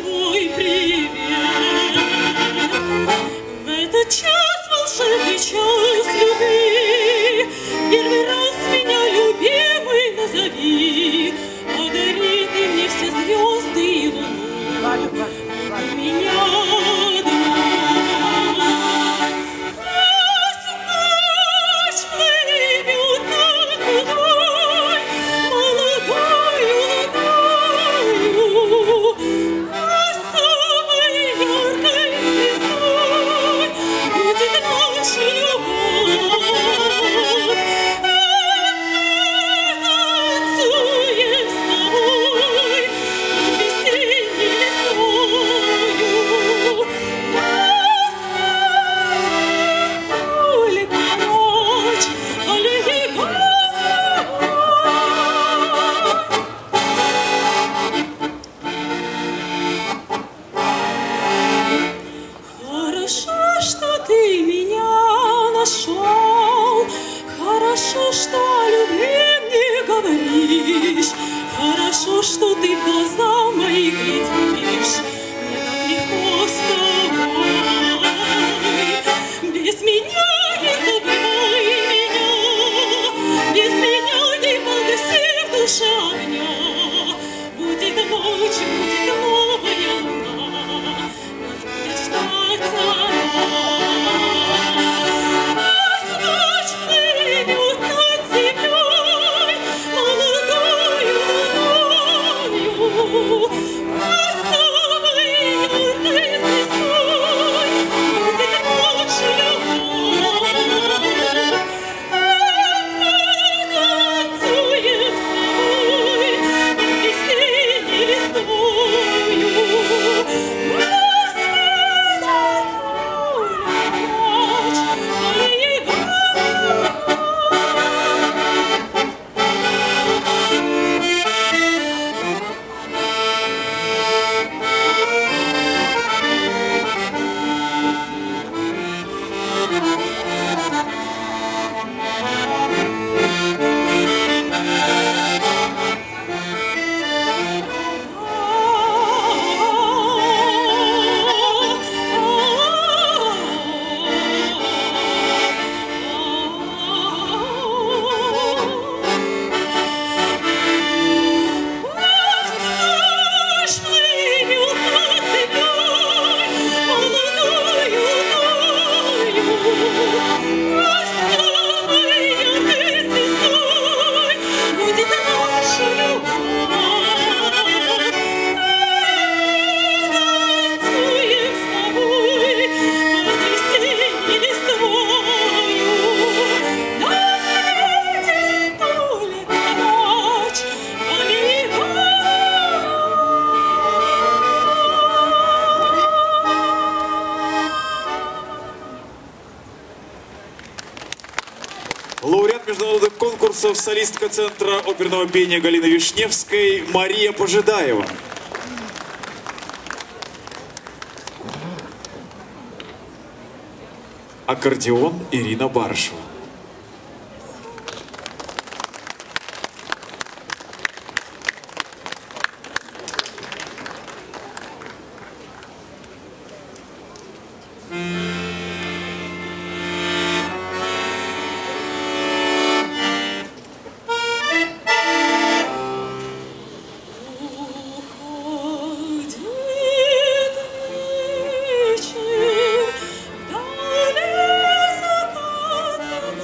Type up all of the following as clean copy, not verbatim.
свой привет. В этот час, волшебный час любви, первый раз меня, любимый, назови. Подари ты мне все звезды и луну, и меня одну. Пусть ночь плывет над луной, молодою луною. Пусть самой яркой звездой будет наша любовь. Танцуем с тобой весенней листвою. Только ночь, аллея. Хорошо, что ты меня нашел, хорошо, что о любви мне говоришь, хорошо, что ты в глаза мои глядишь. Мне так легко с тобой, без меня не забывай меня, без меня не погаси в душе огня. Будет ночь, будет новая луна, нас будет ждать она. Пусть ночь плывет над землей, молодою луною. Пусть самой яркой звездой будет наша любовь. Танцуем с тобой весенней листвою. Пусть светит ночь, аллея. Ночь плывет над землей, молодою луною. Пусть самой яркой звездой будет наша любовь. Танцуем с тобой под весенней листвою. На свете только ночь, аллея. Лауреат международных конкурсов, солистка Центра оперного пения Галины Вишневской Мария Пожидаева. Аккордеон Ирина Барышева. Уходит вечер, вдали заката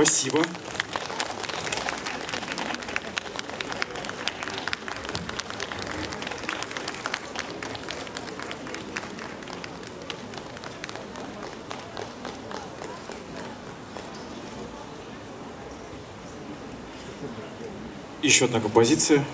Спасибо. Еще одна композиция.